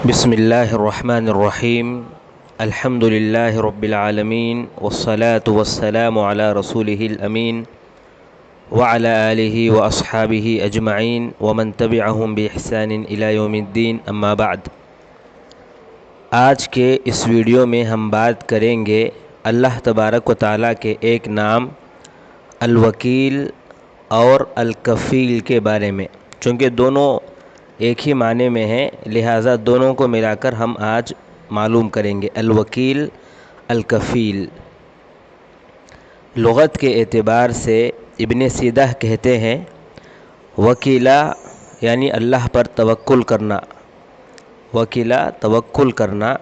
بسم اللہ الرحمن الرحیم الحمد للہ رب العالمین والصلاة والسلام علی رسولہ الامین وعلی آلہ واصحابہ اجمعین ومن تبعہم بإحسان الی یوم الدین اما بعد۔ آج کے اس ویڈیو میں ہم بات کریں گے اللہ تبارک و تعالیٰ کے ایک نام الوکیل اور الکفیل کے بارے میں۔ چونکہ دونوں ایک ہی معنی میں ہیں، لہٰذا دونوں کو ملا کر ہم آج معلوم کریں گے۔ الوکیل، الکفیل۔ لغت کے اعتبار سے ابن سیدہ کہتے ہیں وکیلا یعنی اللہ پر توکل کرنا، وکیلا توکل کرنا،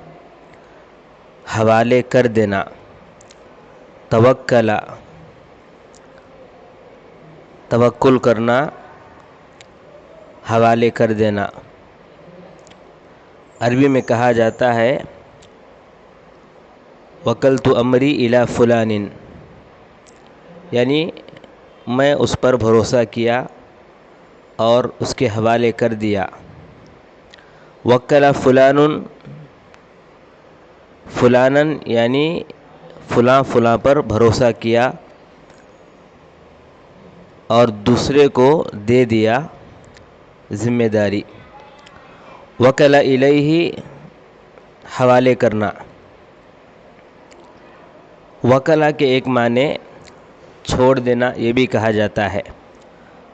حوالے کر دینا، توکلا توکل کرنا، حوالے کر دینا۔ عربی میں کہا جاتا ہے وکلت امری الی فلان، یعنی میں اس پر بھروسہ کیا اور اس کے حوالے کر دیا۔ وکل فلان فلانا یعنی فلاں فلاں پر بھروسہ کیا اور دوسرے کو دے دیا ذمہ داری۔ وکل الیہ حوالے کرنا۔ وکلا کے ایک معنی چھوڑ دینا یہ بھی کہا جاتا ہے۔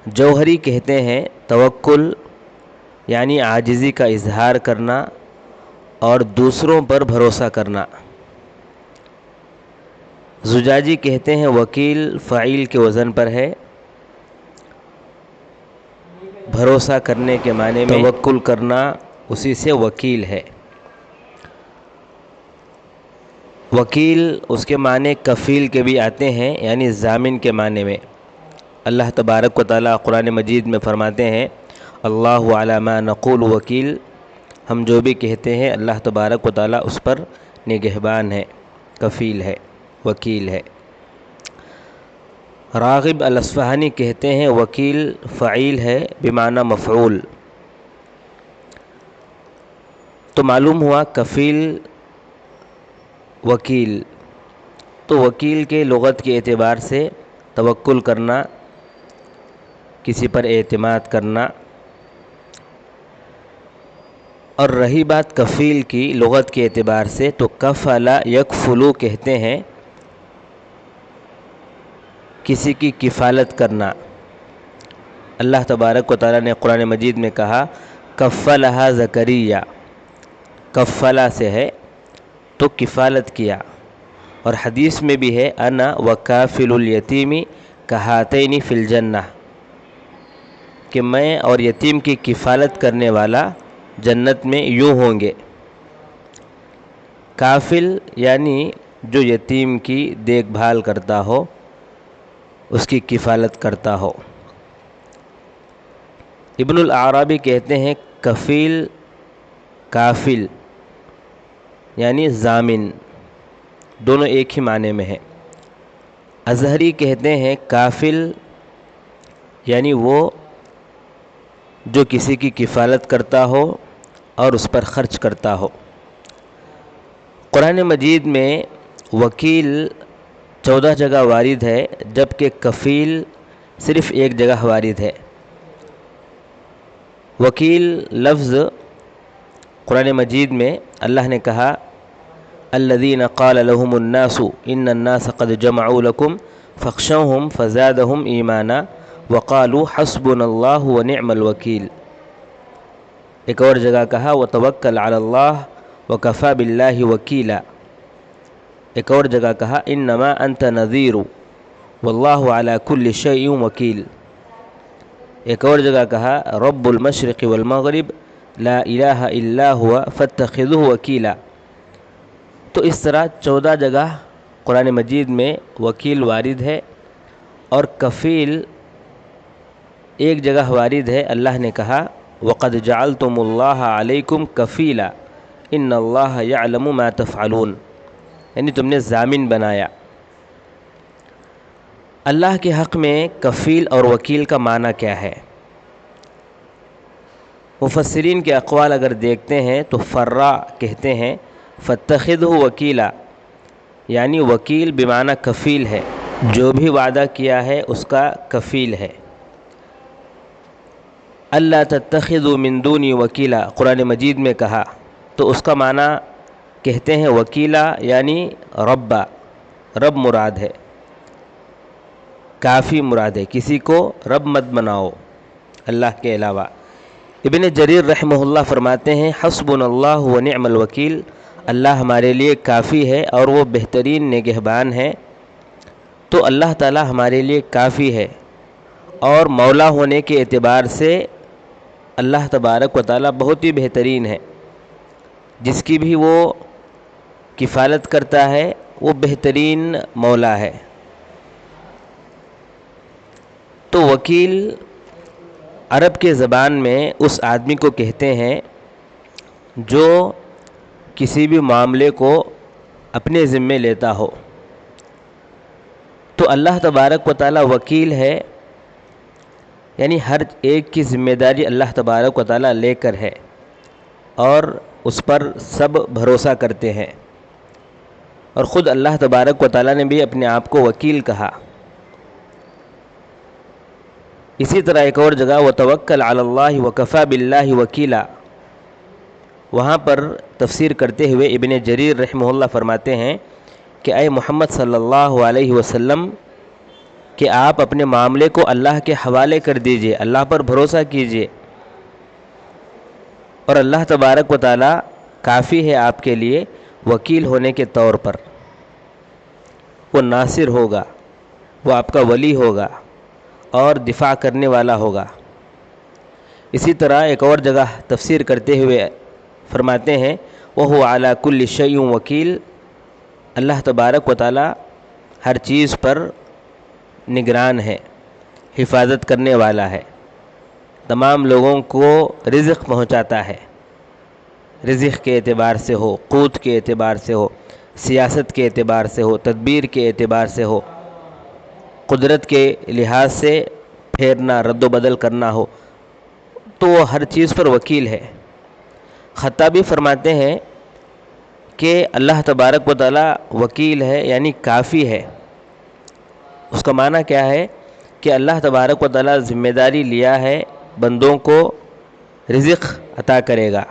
جوہری کہتے ہیں توکل یعنی عاجزی کا اظہار کرنا اور دوسروں پر بھروسہ کرنا۔ زجاجی کہتے ہیں وکیل فاعل کے وزن پر ہے، بھروسہ کرنے کے معنی میں توکل کرنا اسی سے وکیل ہے۔ وکیل اس کے معنی کفیل کے بھی آتے ہیں، یعنی ضامن کے معنی میں۔ اللہ تبارک و تعالیٰ قرآن مجید میں فرماتے ہیں اللہ علی ما نقول وکیل، ہم جو بھی کہتے ہیں اللہ تبارک و تعالیٰ اس پر نگہبان ہے، کفیل ہے، وکیل ہے۔ راغب الاصفہانی کہتے ہیں وکیل فعیل ہے بمعنی مفعول۔ تو معلوم ہوا کفیل، وکیل۔ تو وکیل کے لغت کے اعتبار سے توکل کرنا، کسی پر اعتماد کرنا، اور رہی بات کفیل کی لغت کے اعتبار سے تو کفلا یکفلو کہتے ہیں کسی کی کفالت کرنا۔ اللہ تبارک و تعالیٰ نے قرآن مجید میں کہا کفلھا زکریا، کفلا سے ہے تو کفالت کیا، اور حدیث میں بھی ہے انا وکافل الیتیم کہاتین فی الجنہ، کہ میں اور یتیم کی کفالت کرنے والا جنت میں یوں ہوں گے۔ کافل یعنی جو یتیم کی دیکھ بھال کرتا ہو، اس کی کفالت کرتا ہو۔ ابن العرابی کہتے ہیں کفیل کافل یعنی ضامن، دونوں ایک ہی معنی میں ہیں۔ ازہری کہتے ہیں کافل یعنی وہ جو کسی کی کفالت کرتا ہو اور اس پر خرچ کرتا ہو۔ قرآن مجید میں وکیل 14 جگہ وارد ہے، جبکہ کفیل صرف ایک جگہ وارد ہے۔ وکیل لفظ قرآن مجید میں اللہ نے کہا الذین قال لهم الناس ان الناس قد جمعوا لكم فاخشوهم فزادهم ایمانا وقالوا حسبنا اللہ ونعم الوکیل۔ ایک اور جگہ کہا وتوکل علی اللہ وکفی باللہ وکیلا۔ ایک اور جگہ کہا انما انت نذیر واللہ علی کل شیء وکیل۔ ایک اور جگہ کہا رب المشرق والمغرب لا الہ الا ہوا فاتخذہ وکیلا۔ تو اس طرح 14 جگہ قرآن مجید میں وکیل وارد ہے، اور کفیل ایک جگہ وارد ہے۔ اللہ نے کہا وَقَدْ جَعَلْتُمُ اللَّهَ عَلَيْكُمْ كَفِيلًا إِنَّ اللَّهَ يَعْلَمُ مَا تَفْعَلُونَ، یعنی تم نے ضامن بنایا۔ اللہ کے حق میں کفیل اور وکیل کا معنی کیا ہے؟ مفسرین کے اقوال اگر دیکھتے ہیں تو فرا کہتے ہیں فاتخذہ وکیلا، یعنی وکیل بمعنی کفیل ہے، جو بھی وعدہ کیا ہے اس کا کفیل ہے۔ اللہ تتخذوا من دونی وکیلا قرآن مجید میں کہا، تو اس کا معنی کہتے ہیں وکیلا یعنی ربا، رب مراد ہے، کافی مراد ہے، کسی کو رب مت بناؤ اللہ کے علاوہ۔ ابن جریر رحمہ اللہ فرماتے ہیں حسبنا اللہ ونعم الوکیل، اللہ ہمارے لیے کافی ہے اور وہ بہترین نگہبان ہے۔ تو اللہ تعالی ہمارے لیے کافی ہے، اور مولا ہونے کے اعتبار سے اللہ تبارک و تعالی بہت ہی بہترین ہے، جس کی بھی وہ کفالت کرتا ہے وہ بہترین مولا ہے۔ تو وکیل عرب کے زبان میں اس آدمی کو کہتے ہیں جو کسی بھی معاملے کو اپنے ذمے لیتا ہو۔ تو اللہ تبارک و تعالی وکیل ہے، یعنی ہر ایک کی ذمہ داری اللہ تبارک و تعالی لے کر ہے، اور اس پر سب بھروسہ کرتے ہیں، اور خود اللہ تبارک و تعالی نے بھی اپنے آپ کو وکیل کہا۔ اسی طرح ایک اور جگہ وتوکل علی اللہ وکفی باللہ وکیلا، وہاں پر تفسیر کرتے ہوئے ابن جریر رحمہ اللہ فرماتے ہیں کہ اے محمد صلی اللہ علیہ وسلم کہ آپ اپنے معاملے کو اللہ کے حوالے کر دیجئے، اللہ پر بھروسہ کیجئے، اور اللہ تبارک و تعالی کافی ہے آپ کے لیے وکیل ہونے کے طور پر۔ وہ ناصر ہوگا، وہ آپ کا ولی ہوگا اور دفاع کرنے والا ہوگا۔ اسی طرح ایک اور جگہ تفسیر کرتے ہوئے فرماتے ہیں وَهُوَ عَلَى كُلِّ شَيْءٍ وکیل، اللہ تبارک و تعالی ہر چیز پر نگران ہے، حفاظت کرنے والا ہے، تمام لوگوں کو رزق پہنچاتا ہے، رزق کے اعتبار سے ہو، قوت کے اعتبار سے ہو، سیاست کے اعتبار سے ہو، تدبیر کے اعتبار سے ہو، قدرت کے لحاظ سے پھیرنا رد و بدل کرنا ہو، تو وہ ہر چیز پر وکیل ہے۔ خطابی فرماتے ہیں کہ اللہ تبارک و تعالی وکیل ہے یعنی کافی ہے۔ اس کا معنی کیا ہے کہ اللہ تبارک و تعالی ذمہ داری لیا ہے بندوں کو رزق عطا کرے گا،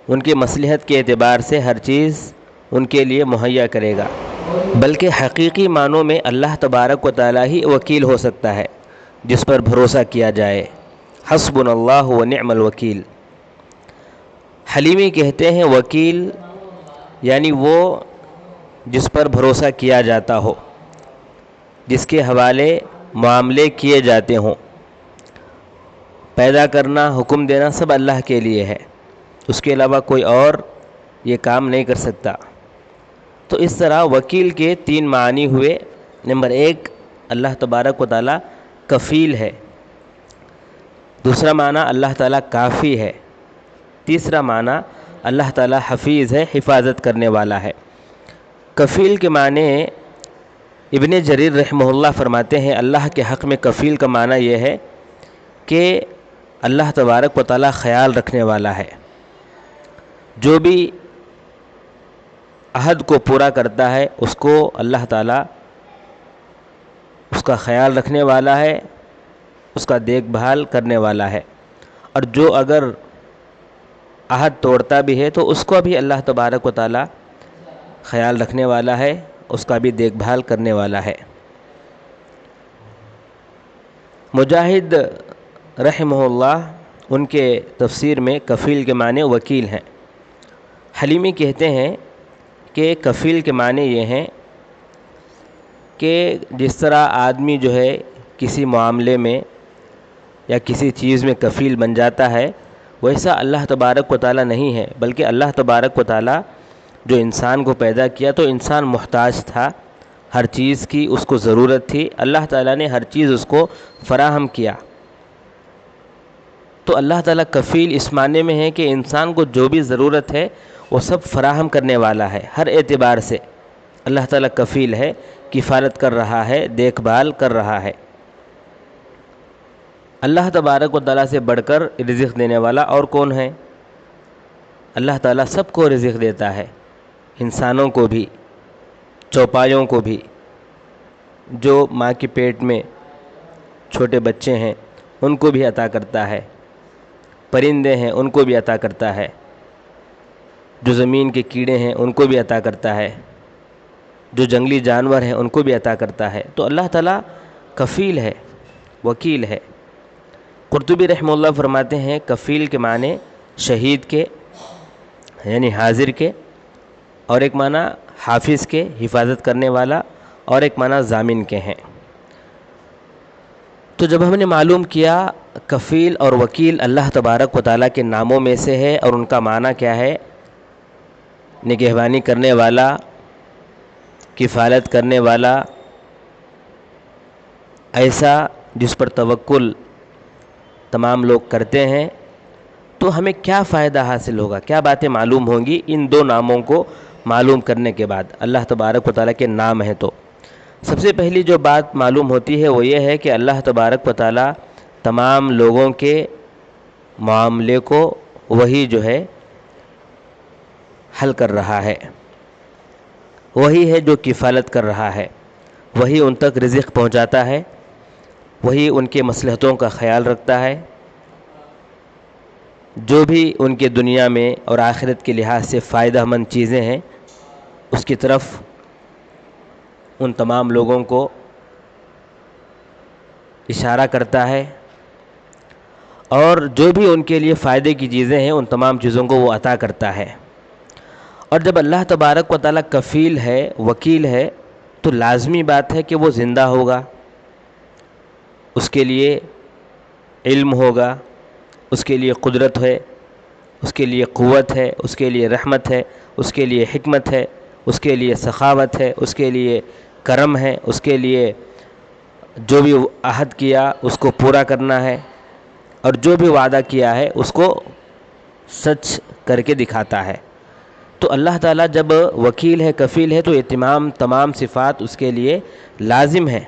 ان کی مصلحت کے اعتبار سے ہر چیز ان کے لیے مہیا کرے گا، بلکہ حقیقی معنوں میں اللہ تبارک و تعالی ہی وکیل ہو سکتا ہے جس پر بھروسہ کیا جائے۔ حسبنا اللہ ونعم الوکیل۔ حلیمی کہتے ہیں وکیل یعنی وہ جس پر بھروسہ کیا جاتا ہو، جس کے حوالے معاملے کیے جاتے ہوں، پیدا کرنا، حکم دینا سب اللہ کے لیے ہے، اس کے علاوہ کوئی اور یہ کام نہیں کر سکتا۔ تو اس طرح وکیل کے تین معنی ہوئے۔ نمبر ایک، اللہ تبارک و تعالی کفیل ہے۔ دوسرا معنی اللہ تعالی کافی ہے۔ تیسرا معنی اللہ تعالی حفیظ ہے، حفاظت کرنے والا ہے۔ کفیل کے معنی ابن جریر رحمہ اللہ فرماتے ہیں اللہ کے حق میں کفیل کا معنی یہ ہے کہ اللہ تبارک و تعالی خیال رکھنے والا ہے، جو بھی عہد کو پورا کرتا ہے اس کو اللہ تعالی اس کا خیال رکھنے والا ہے، اس کا دیکھ بھال کرنے والا ہے، اور جو اگر عہد توڑتا بھی ہے تو اس کو بھی اللہ تبارک و تعالی خیال رکھنے والا ہے، اس کا بھی دیکھ بھال کرنے والا ہے۔ مجاہد رحمہ اللہ ان کے تفسیر میں کفیل کے معنی وکیل ہیں۔ حلیمی کہتے ہیں کہ کفیل کے معنی یہ ہیں کہ جس طرح آدمی جو ہے کسی معاملے میں یا کسی چیز میں کفیل بن جاتا ہے، ویسا اللہ تبارک و تعالی نہیں ہے، بلکہ اللہ تبارک و تعالی جو انسان کو پیدا کیا تو انسان محتاج تھا، ہر چیز کی اس کو ضرورت تھی، اللہ تعالی نے ہر چیز اس کو فراہم کیا۔ تو اللہ تعالیٰ کفیل اس معنی میں ہے کہ انسان کو جو بھی ضرورت ہے وہ سب فراہم کرنے والا ہے، ہر اعتبار سے اللہ تعالیٰ کفیل ہے، کفالت کر رہا ہے، دیکھ بھال کر رہا ہے۔ اللہ تبارک و تعالیٰ سے بڑھ کر رزق دینے والا اور کون ہے؟ اللہ تعالیٰ سب کو رزق دیتا ہے، انسانوں کو بھی، چوپایوں کو بھی، جو ماں کے پیٹ میں چھوٹے بچے ہیں ان کو بھی عطا کرتا ہے، پرندے ہیں ان کو بھی عطا کرتا ہے، جو زمین کے کیڑے ہیں ان کو بھی عطا کرتا ہے، جو جنگلی جانور ہیں ان کو بھی عطا کرتا ہے۔ تو اللہ تعالیٰ کفیل ہے، وکیل ہے۔ قرطبی رحمہ اللہ فرماتے ہیں کفیل کے معنی شہید کے یعنی حاضر کے، اور ایک معنی حافظ کے حفاظت کرنے والا، اور ایک معنی ضامن کے ہیں۔ تو جب ہم نے معلوم کیا کفیل اور وکیل اللہ تبارک و تعالیٰ کے ناموں میں سے ہے اور ان کا معنی کیا ہے، نگہبانی کرنے والا، کفالت کرنے والا، ایسا جس پر توکل تمام لوگ کرتے ہیں، تو ہمیں کیا فائدہ حاصل ہوگا، کیا باتیں معلوم ہوں گی ان دو ناموں کو معلوم کرنے کے بعد؟ اللہ تبارک و تعالیٰ کے نام ہیں تو سب سے پہلی جو بات معلوم ہوتی ہے وہ یہ ہے کہ اللہ تبارک و تعالیٰ تمام لوگوں کے معاملے کو وہی جو ہے حل کر رہا ہے، وہی ہے جو کفالت کر رہا ہے، وہی ان تک رزق پہنچاتا ہے، وہی ان کے مصلحتوں کا خیال رکھتا ہے، جو بھی ان کے دنیا میں اور آخرت کے لحاظ سے فائدہ مند چیزیں ہیں اس کی طرف ان تمام لوگوں کو اشارہ کرتا ہے، اور جو بھی ان کے لیے فائدے کی چیزیں ہیں ان تمام چیزوں کو وہ عطا کرتا ہے۔ اور جب اللہ تبارک و تعالیٰ کفیل ہے، وکیل ہے، تو لازمی بات ہے کہ وہ زندہ ہوگا، اس کے لیے علم ہوگا، اس کے لیے قدرت ہے، اس کے لیے قوت ہے، اس کے لیے رحمت ہے، اس کے لیے حکمت ہے، اس کے لیے سخاوت ہے، اس کے لیے کرم ہے، اس کے لیے جو بھی عہد کیا اس کو پورا کرنا ہے، اور جو بھی وعدہ کیا ہے اس کو سچ کر کے دکھاتا ہے۔ تو اللہ تعالیٰ جب وکیل ہے، کفیل ہے، تو یہ تمام صفات اس کے لیے لازم ہے۔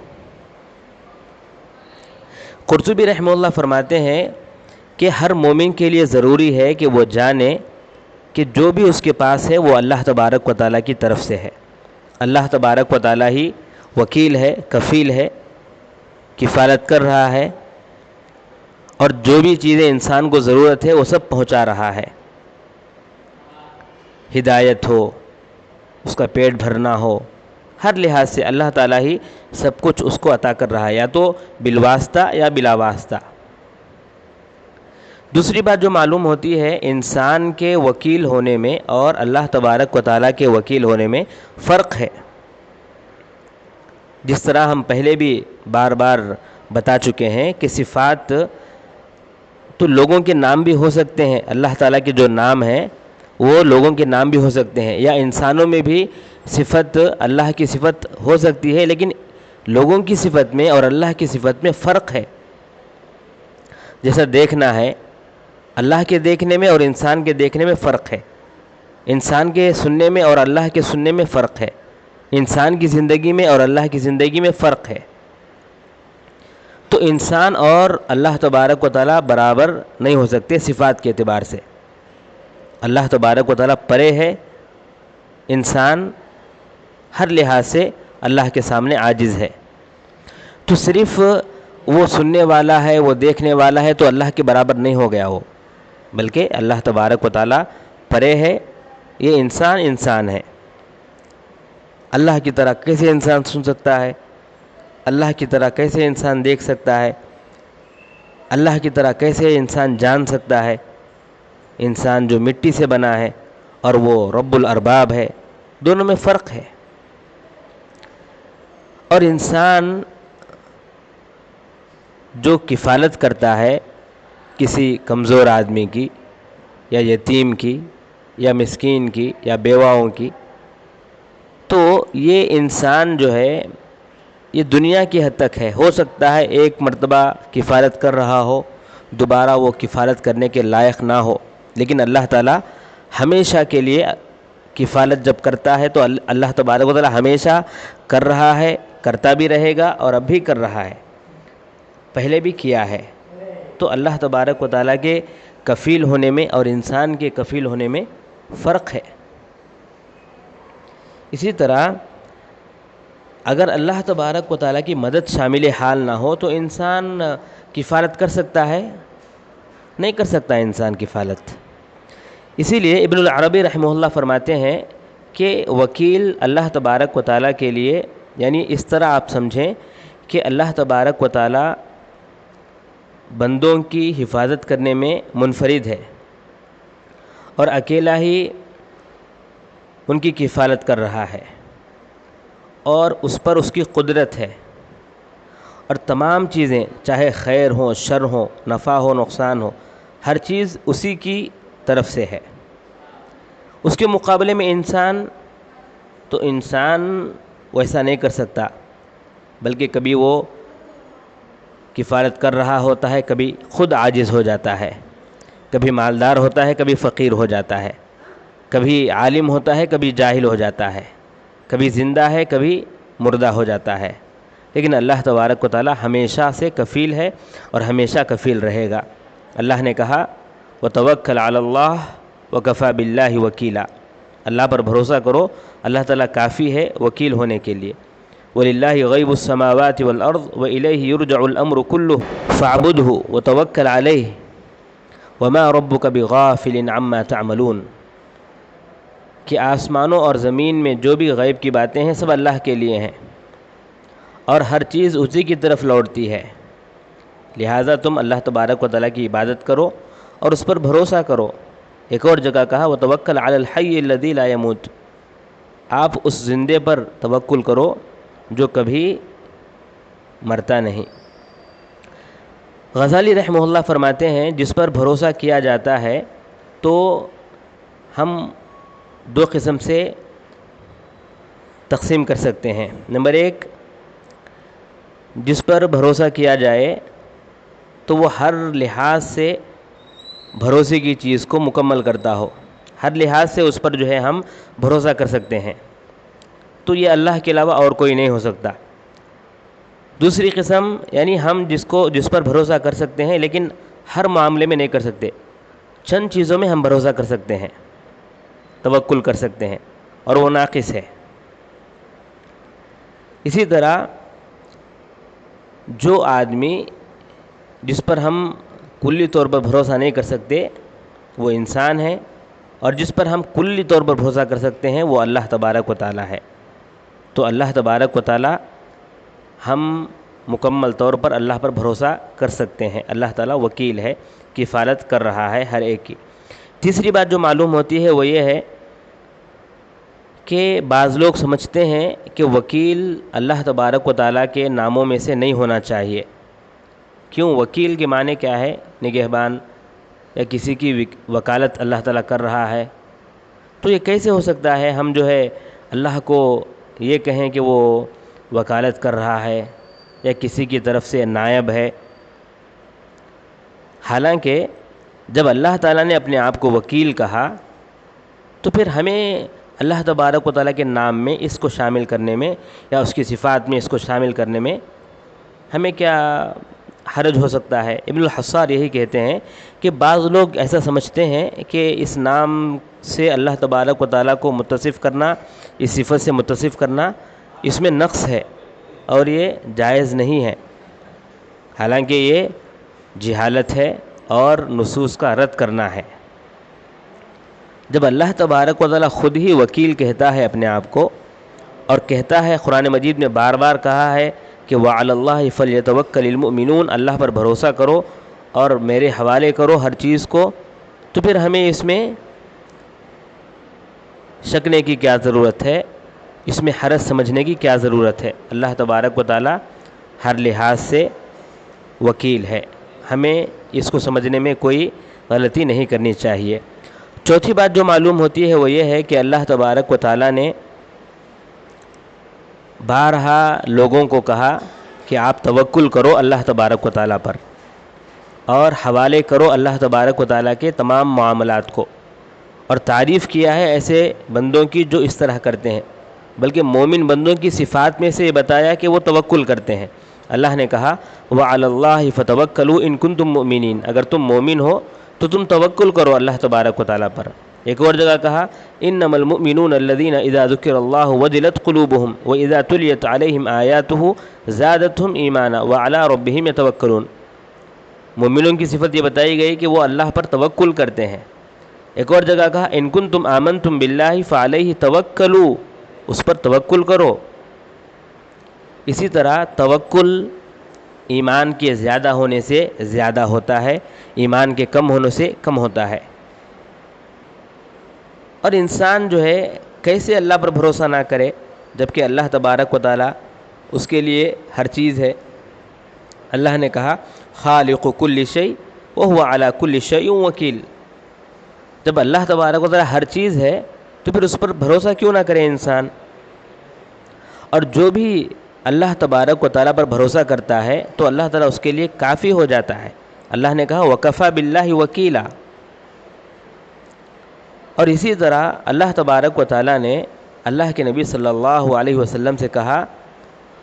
قرطبی رحمہ اللہ فرماتے ہیں کہ ہر مومن کے لیے ضروری ہے کہ وہ جانے کہ جو بھی اس کے پاس ہے وہ اللہ تبارک و تعالیٰ کی طرف سے ہے۔ اللہ تبارک و تعالیٰ ہی وکیل ہے، کفیل ہے، کفالت کر رہا ہے، اور جو بھی چیزیں انسان کو ضرورت ہے وہ سب پہنچا رہا ہے۔ ہدایت ہو، اس کا پیٹ بھرنا ہو، ہر لحاظ سے اللہ تعالیٰ ہی سب کچھ اس کو عطا کر رہا ہے، یا تو بالواسطہ یا بلا واسطہ۔ دوسری بات جو معلوم ہوتی ہے، انسان کے وکیل ہونے میں اور اللہ تبارک و تعالیٰ کے وکیل ہونے میں فرق ہے۔ جس طرح ہم پہلے بھی بار بار بتا چکے ہیں کہ صفات تو لوگوں کے نام بھی ہو سکتے ہیں، اللہ تعالیٰ کے جو نام ہیں وہ لوگوں کے نام بھی ہو سکتے ہیں، یا انسانوں میں بھی صفت اللہ کی صفت ہو سکتی ہے، لیکن لوگوں کی صفت میں اور اللہ کی صفت میں فرق ہے۔ جیسا دیکھنا ہے، اللہ کے دیکھنے میں اور انسان کے دیکھنے میں فرق ہے، انسان کے سننے میں اور اللہ کے سننے میں فرق ہے، انسان کی زندگی میں اور اللہ کی زندگی میں فرق ہے۔ تو انسان اور اللہ تبارک و تعالیٰ برابر نہیں ہو سکتے صفات کے اعتبار سے۔ اللہ تبارک و تعالیٰ پرے ہے، انسان ہر لحاظ سے اللہ کے سامنے عاجز ہے۔ تو صرف وہ سننے والا ہے، وہ دیکھنے والا ہے تو اللہ کے برابر نہیں ہو گیا وہ، بلکہ اللہ تبارک و تعالیٰ پرے ہے، یہ انسان ہے۔ اللہ کی طرح کیسے انسان سن سکتا ہے؟ اللہ کی طرح کیسے انسان دیکھ سکتا ہے؟ اللہ کی طرح کیسے انسان جان سکتا ہے؟ انسان جو مٹی سے بنا ہے اور وہ رب الارباب ہے، دونوں میں فرق ہے۔ اور انسان جو کفالت کرتا ہے کسی کمزور آدمی کی، یا یتیم کی، یا مسکین کی، یا بیواؤں کی، تو یہ انسان جو ہے یہ دنیا کی حد تک ہے۔ ہو سکتا ہے ایک مرتبہ کفالت کر رہا ہو، دوبارہ وہ کفالت کرنے کے لائق نہ ہو، لیکن اللہ تعالیٰ ہمیشہ کے لیے کفالت جب کرتا ہے تو اللہ تبارک و تعالیٰ ہمیشہ کر رہا ہے، کرتا بھی رہے گا، اور اب بھی کر رہا ہے، پہلے بھی کیا ہے۔ تو اللہ تبارک و تعالیٰ کے کفیل ہونے میں اور انسان کے کفیل ہونے میں فرق ہے۔ اسی طرح اگر اللہ تبارک و تعالیٰ کی مدد شامل حال نہ ہو تو انسان کفالت کر سکتا ہے؟ نہیں کر سکتا انسان کفالت۔ اسی لیے ابن العربی رحمہ اللہ فرماتے ہیں کہ وکیل اللہ تبارک و تعالیٰ کے لیے، یعنی اس طرح آپ سمجھیں کہ اللہ تبارک و تعالیٰ بندوں کی حفاظت کرنے میں منفرد ہے اور اکیلا ہی ان کی کفالت کر رہا ہے، اور اس پر اس کی قدرت ہے، اور تمام چیزیں چاہے خیر ہوں شر ہوں نفع ہو نقصان ہو، ہر چیز اسی کی طرف سے ہے۔ اس کے مقابلے میں انسان ویسا نہیں کر سکتا، بلکہ کبھی وہ کفالت کر رہا ہوتا ہے، کبھی خود عاجز ہو جاتا ہے، کبھی مالدار ہوتا ہے، کبھی فقیر ہو جاتا ہے، کبھی عالم ہوتا ہے، کبھی جاہل ہو جاتا ہے، کبھی زندہ ہے، کبھی مردہ ہو جاتا ہے، لیکن اللہ تبارک و تعالی ہمیشہ سے کفیل ہے اور ہمیشہ کفیل رہے گا۔ اللہ نے کہا وَتَوَكَّلْ عَلَى اللَّهِ وَكَفَى بِاللَّهِ وَكِيلًا، اللہ پر بھروسہ کرو، اللہ تعالیٰ کافی ہے وکیل ہونے کے لیے۔ وَلِلَّهِ غَيْبُ السَّمَاوَاتِ وَالْأَرْضِ وَإِلَيْهِ يُرْجَعُ الْأَمْرُ كُلُّهُ فَاعْبُدْهُ وَتَوَكَّلْ عَلَيْهِ وَمَا رَبُّكَ بِغَافِلٍ عَمَّا تَعْمَلُونَ، کہ آسمانوں اور زمین میں جو بھی غیب کی باتیں ہیں سب اللہ کے لیے ہیں اور ہر چیز اسی کی طرف لوٹتی ہے، لہٰذا تم اللہ تبارک و تعالیٰ کی عبادت کرو اور اس پر بھروسہ کرو۔ ایک اور جگہ کہا وَتَوَكَّلْ عَلَى الْحَيِّ الَّذِي لَا يَمُوتُ، آپ اس زندے پر توکل کرو جو کبھی مرتا نہیں۔ غزالی رحمہ اللہ فرماتے ہیں جس پر بھروسہ کیا جاتا ہے تو ہم دو قسم سے تقسیم کر سکتے ہیں۔ نمبر ایک، جس پر بھروسہ کیا جائے تو وہ ہر لحاظ سے بھروسے کی چیز کو مکمل کرتا ہو، ہر لحاظ سے اس پر جو ہے ہم بھروسہ کر سکتے ہیں، تو یہ اللہ کے علاوہ اور کوئی نہیں ہو سکتا۔ دوسری قسم، یعنی ہم جس پر بھروسہ کر سکتے ہیں لیکن ہر معاملے میں نہیں کر سکتے، چند چیزوں میں ہم بھروسہ کر سکتے ہیں، توکل کر سکتے ہیں، اور وہ ناقص ہے۔ اسی طرح جو آدمی جس پر ہم کلی طور پر بھروسہ نہیں کر سکتے وہ انسان ہے، اور جس پر ہم کلی طور پر بھروسہ کر سکتے ہیں وہ اللہ تبارک و تعالی ہے۔ تو اللہ تبارک و تعالی ہم مکمل طور پر اللہ پر بھروسہ کر سکتے ہیں، اللہ تعالیٰ وکیل ہے، کفالت کر رہا ہے ہر ایک کی۔ تیسری بات جو معلوم ہوتی ہے وہ یہ ہے کہ بعض لوگ سمجھتے ہیں کہ وکیل اللہ تبارک و تعالیٰ کے ناموں میں سے نہیں ہونا چاہیے۔ کیوں؟ وکیل کے معنی کیا ہے؟ نگہبان، یا کسی کی وکالت اللہ تعالیٰ کر رہا ہے، تو یہ کیسے ہو سکتا ہے ہم جو ہے اللہ کو یہ کہیں کہ وہ وکالت کر رہا ہے یا کسی کی طرف سے نائب ہے؟ حالانکہ جب اللہ تعالیٰ نے اپنے آپ کو وکیل کہا تو پھر ہمیں اللہ تبارک و تعالیٰ کے نام میں اس کو شامل کرنے میں یا اس کی صفات میں اس کو شامل کرنے میں ہمیں کیا حرج ہو سکتا ہے؟ ابن الحصار یہی کہتے ہیں کہ بعض لوگ ایسا سمجھتے ہیں کہ اس نام سے اللہ تبارک و تعالیٰ کو متصف کرنا، اس صفت سے متصف کرنا، اس میں نقص ہے اور یہ جائز نہیں ہے، حالانکہ یہ جہالت ہے اور نصوص کا رد کرنا ہے۔ جب اللہ تبارک و تعالیٰ خود ہی وکیل کہتا ہے اپنے آپ کو، اور کہتا ہے قرآن مجید میں بار بار کہا ہے کہ وَعَلَى اللَّهِ فَلْيَتَوَكَّلِ الْمُؤْمِنُونَ، اللہ پر بھروسہ کرو اور میرے حوالے کرو ہر چیز کو، تو پھر ہمیں اس میں شکنے کی کیا ضرورت ہے، اس میں حرج سمجھنے کی کیا ضرورت ہے؟ اللہ تبارک و تعالیٰ ہر لحاظ سے وکیل ہے، ہمیں اس کو سمجھنے میں کوئی غلطی نہیں کرنی چاہیے۔ چوتھی بات جو معلوم ہوتی ہے وہ یہ ہے کہ اللہ تبارک و تعالیٰ نے بارہا لوگوں کو کہا کہ آپ توکل کرو اللہ تبارک و تعالیٰ پر اور حوالے کرو اللہ تبارک و تعالیٰ کے تمام معاملات کو، اور تعریف کیا ہے ایسے بندوں کی جو اس طرح کرتے ہیں، بلکہ مومن بندوں کی صفات میں سے یہ بتایا کہ وہ توکل کرتے ہیں، اللہ نے کہا وَعَلَى اللَّهِ فَتَوَكَّلُوا إِن كُنتُم مُؤْمِنِينَ، اگر تم مومن ہو تو تم توکل کرو اللہ تبارک و تعالیٰ پر۔ ایک اور جگہ کہا إِنَّمَا الْمُؤْمِنُونَ الَّذِينَ إِذَا ذُكِرَ اللَّهُ وَجِلَتْ قُلُوبُهُمْ وَإِذَا تُلِيَتْ عَلَيْهِمْ آيَاتُهُ زَادَتْهُمْ إِيمَانًا وَعَلَى رَبِّهِمْ يَتَوَكَّلُونَ۔ مومنوں کی صفت یہ بتائی گئی کہ وہ اللہ پر توکل کرتے ہیں۔ ایک اور جگہ کہا إِن كُنتُمْ آمَنْتُمْ بِاللَّهِ فَعَلَيْهِ تَوَكَّلُوا، اس پر توکل کرو۔ اسی طرح توکل ایمان کے زیادہ ہونے سے زیادہ ہوتا ہے، ایمان کے کم ہونے سے کم ہوتا ہے۔ اور انسان جو ہے کیسے اللہ پر بھروسہ نہ کرے جبکہ اللہ تبارک و تعالیٰ اس کے لیے ہر چیز ہے۔ اللہ نے کہا خالق کل شیء وہو علی کل شیء وکیل، جب اللہ تبارک و تعالیٰ ہر چیز ہے تو پھر اس پر بھروسہ کیوں نہ کرے انسان؟ اور جو بھی اللہ تبارک و تعالیٰ پر بھروسہ کرتا ہے تو اللہ تعالیٰ اس کے لیے کافی ہو جاتا ہے۔ اللہ نے کہا وَكَفَى بِاللَّهِ وَكِيلًا۔ اور اسی طرح اللہ تبارک و تعالیٰ نے اللہ کے نبی صلی اللہ علیہ وسلم سے کہا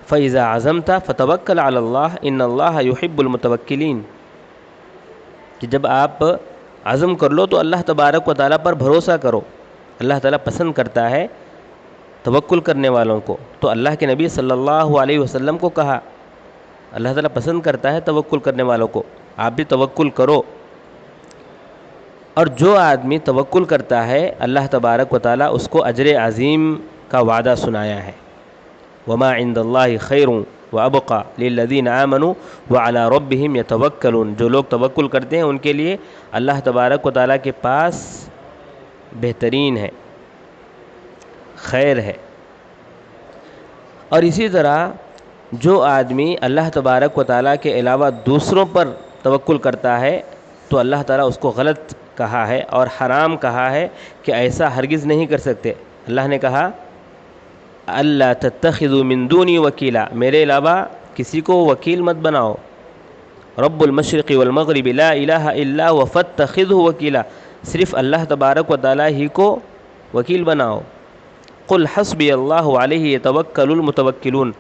فَإِذَا عَزَمْتَ فَتَوَكَّلْ عَلَى اللَّهِ إِنَّ اللَّهَ يُحِبُّ الْمُتَوَكِّلِينَ، کہ جب آپ عزم کر لو تو اللہ تبارک و تعالیٰ پر بھروسہ کرو، اللہ تعالیٰ پسند کرتا ہے توکل کرنے والوں کو۔ تو اللہ کے نبی صلی اللہ علیہ وسلم کو کہا اللہ تعالیٰ پسند کرتا ہے توکل کرنے والوں کو، آپ بھی توکل کرو۔ اور جو آدمی توکل کرتا ہے اللہ تبارک و تعالیٰ اس کو اجر عظیم کا وعدہ سنایا ہے۔ وَمَا عِندَ اللَّهِ خَيْرٌ وَأَبْقَىٰ لِلَّذِينَ آمَنُوا وَعَلَىٰ رَبِّهِمْ يَتَوَكَّلُونَ، جو لوگ توکل کرتے ہیں ان کے لیے اللہ تبارک و تعالیٰ کے پاس بہترین ہے، خیر ہے۔ اور اسی طرح جو آدمی اللہ تبارک و تعالیٰ کے علاوہ دوسروں پر توکل کرتا ہے تو اللہ تعالیٰ اس کو غلط کہا ہے اور حرام کہا ہے کہ ایسا ہرگز نہیں کر سکتے۔ اللہ نے کہا اللہ تتخذوا من دونی وکیلا، میرے علاوہ کسی کو وکیل مت بناؤ۔ رب المشرق والمغرب لا الہ الا هو فاتخذہ وکیلا، صرف اللہ تبارک و تعالیٰ ہی کو وکیل بناؤ۔ قل حسبی اللہ علیہ یتوکل المتوکلون،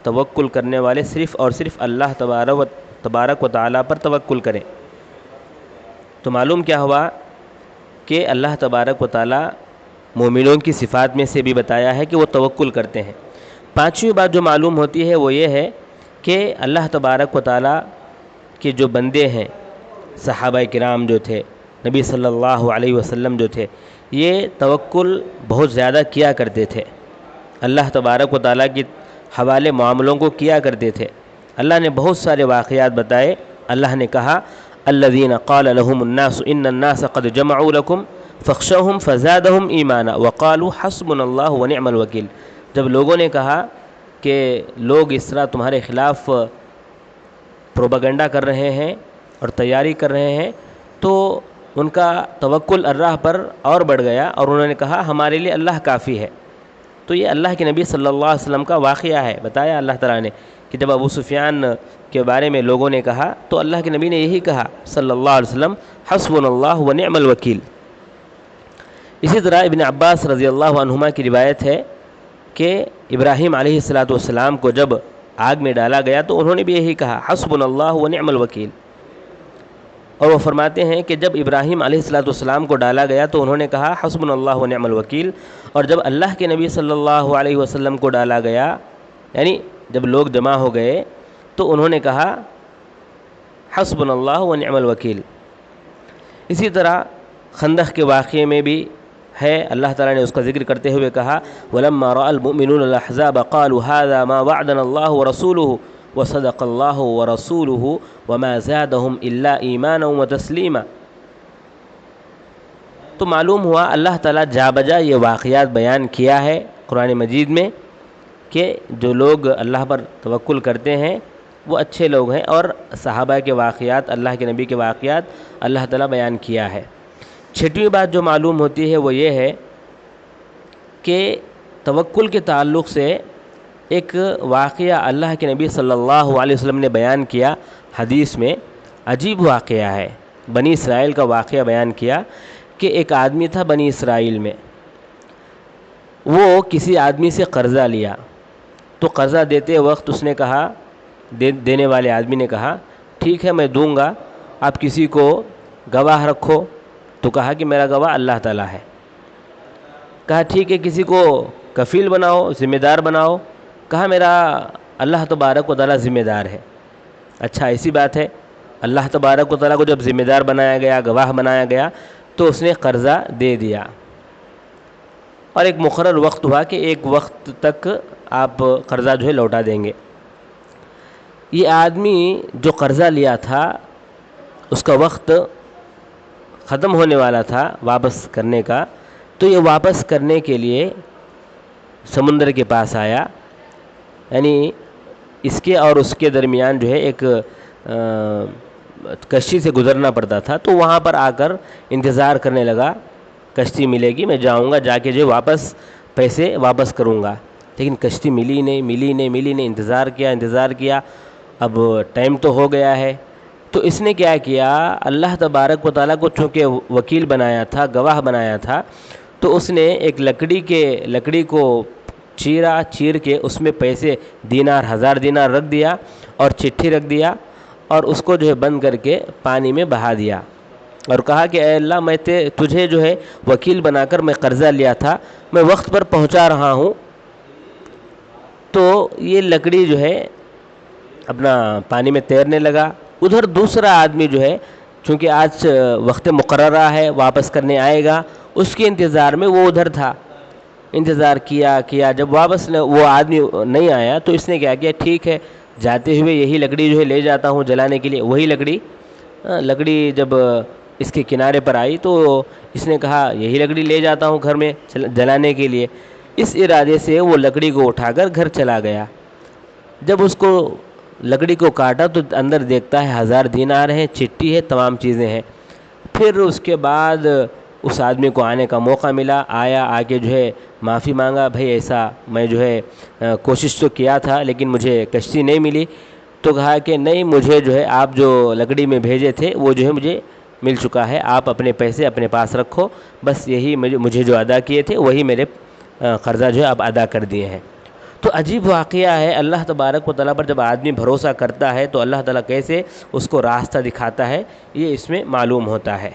توکل کرنے والے صرف اور صرف اللہ تبارک و تعالیٰ پر توکل کریں۔ تو معلوم کیا ہوا کہ اللہ تبارک و تعالیٰ مومنوں کی صفات میں سے بھی بتایا ہے کہ وہ توکل کرتے ہیں۔ پانچویں بات جو معلوم ہوتی ہے وہ یہ ہے کہ اللہ تبارک و تعالیٰ کے جو بندے ہیں، صحابہ کرام جو تھے، نبی صلی اللہ علیہ وسلم جو تھے، یہ توکل بہت زیادہ کیا کرتے تھے، اللہ تبارک و تعالیٰ کے حوالے معاملوں کو کیا کرتے تھے۔ اللہ نے بہت سارے واقعات بتائے۔ اللہ نے کہا الذین قال لهم الناس ان الناس قد جمعوا لكم فاخشوهم فزادهم ایمانا وقالوا حسبنا اللہ ونعم الوکیل، جب لوگوں نے کہا کہ لوگ اس طرح تمہارے خلاف پروپیگنڈا کر رہے ہیں اور تیاری کر رہے ہیں تو ان کا توکل اللہ پر اور بڑھ گیا اور انہوں نے کہا ہمارے لیے اللہ کافی ہے۔ تو یہ اللہ کے نبی صلی اللہ علیہ وسلم کا واقعہ ہے، بتایا اللہ تعالیٰ نے کہ جب ابو سفیان کے بارے میں لوگوں نے کہا تو اللہ کے نبی نے یہی کہا صلی اللہ علیہ وسلم حسبنا اللہ ونعم الوکیل۔ اسی طرح ابن عباس رضی اللہ عنہما کی روایت ہے کہ ابراہیم علیہ السلام کو جب آگ میں ڈالا گیا تو انہوں نے بھی یہی کہا حسبنا اللہ ونعم الوکیل۔ اور وہ فرماتے ہیں کہ جب ابراہیم علیہ السلام کو ڈالا گیا تو انہوں نے کہا حسبنا اللہ ونعم الوکیل، اور جب اللہ کے نبی صلی اللہ علیہ وسلم کو ڈالا گیا، یعنی جب لوگ جمع ہو گئے تو انہوں نے کہا حسبنا اللہ ونعم الوکیل۔ اسی طرح خندق کے واقعے میں بھی ہے، اللہ تعالیٰ نے اس کا ذکر کرتے ہوئے کہا وَلَمَّا رَأَى الْمُؤْمِنُونَ الْأَحْزَابَ قَالُوا هَذَا مَا وَعَدَنَا اللَّهُ وَرَسُولُهُ وَصَدَقَ اللَّهُ وَرَسُولُهُ وَمَا زَادَهُمْ إِلَّا إِيمَانًا وَتَسْلِيمًا۔ تو معلوم ہوا اللہ تعالیٰ جا بجا یہ واقعات بیان کیا ہے قرآن مجید میں کہ جو لوگ اللہ پر توکل کرتے ہیں وہ اچھے لوگ ہیں، اور صحابہ کے واقعات، اللہ کے نبی کے واقعات اللہ تعالیٰ بیان کیا ہے۔ چھٹویں بات جو معلوم ہوتی ہے وہ یہ ہے کہ توکل کے تعلق سے ایک واقعہ اللہ کے نبی صلی اللہ علیہ وسلم نے بیان کیا حدیث میں، عجیب واقعہ ہے، بنی اسرائیل کا واقعہ بیان کیا کہ ایک آدمی تھا بنی اسرائیل میں، وہ کسی آدمی سے قرضہ لیا تو قرضہ دیتے وقت اس نے کہا دینے والے آدمی نے کہا ٹھیک ہے میں دوں گا, آپ کسی کو گواہ رکھو. تو کہا کہ میرا گواہ اللہ تعالیٰ ہے. کہا ٹھیک ہے کسی کو کفیل بناؤ, ذمہ دار بناؤ. کہا میرا اللہ تبارک و تعالیٰ ذمہ دار ہے. اچھا ایسی بات ہے, اللہ تبارک و تعالیٰ کو جب ذمہ دار بنایا گیا, گواہ بنایا گیا, تو اس نے قرضہ دے دیا, اور ایک مقرر وقت ہوا کہ ایک وقت تک آپ قرضہ جو ہے لوٹا دیں گے. یہ آدمی جو قرضہ لیا تھا اس کا وقت ختم ہونے والا تھا واپس کرنے کا, تو یہ واپس کرنے کے لیے سمندر کے پاس آیا. یعنی اس کے اور اس کے درمیان جو ہے ایک کشتی سے گزرنا پڑتا تھا, تو وہاں پر آ کر انتظار کرنے لگا کشتی ملے گی, میں جاؤں گا, جا کے جو واپس پیسے واپس کروں گا. لیکن کشتی ملی نہیں. انتظار کیا. اب ٹائم تو ہو گیا ہے, تو اس نے کیا کیا, اللہ تبارک و تعالیٰ کو چونکہ وکیل بنایا تھا, گواہ بنایا تھا, تو اس نے ایک لکڑی کو چیر کے اس میں پیسے 1000 دینار رکھ دیا اور چٹھی رکھ دیا, اور اس کو جو ہے بند کر کے پانی میں بہا دیا, اور کہا کہ اے اللہ میں تجھے جو ہے وکیل بنا کر میں قرضہ لیا تھا, میں وقت پر پہنچا رہا ہوں. تو یہ لکڑی جو ہے اپنا پانی میں تیرنے لگا. ادھر دوسرا آدمی جو ہے چونکہ آج وقت مقررہ ہے واپس کرنے آئے گا, اس کے انتظار میں وہ ادھر تھا. انتظار کیا جب واپس وہ آدمی نہیں آیا, تو اس نے کیا کیا, ٹھیک ہے جاتے ہوئے یہی لکڑی جو ہے لے جاتا ہوں جلانے کے لیے. وہی لکڑی جب اس کے کنارے پر آئی تو اس نے کہا یہی لکڑی لے جاتا ہوں گھر میں جلانے کے لیے. اس ارادے سے وہ لکڑی کو اٹھا کر گھر چلا گیا. جب اس کو لکڑی کو کاٹا تو اندر دیکھتا ہے 1000 دینار ہیں, چٹھی ہے, تمام چیزیں ہیں. پھر اس کے بعد اس آدمی کو آنے کا موقع ملا, آ کے جو ہے معافی مانگا, بھائی ایسا میں جو ہے کوشش تو کیا تھا لیکن مجھے کشتی نہیں ملی. تو کہا کہ نہیں, مجھے جو ہے آپ جو لکڑی میں بھیجے تھے وہ جو ہے مجھے مل چکا ہے, آپ اپنے پیسے اپنے پاس رکھو, بس یہی مجھے جو ادا کیے تھے وہی میرے قرضہ جو ہے آپ ادا کر دیے ہیں. تو عجیب واقعہ ہے, اللہ تبارک و تعالیٰ پر جب آدمی بھروسہ کرتا ہے تو اللہ تعالیٰ کیسے اس کو راستہ دکھاتا ہے, یہ اس میں معلوم ہوتا ہے.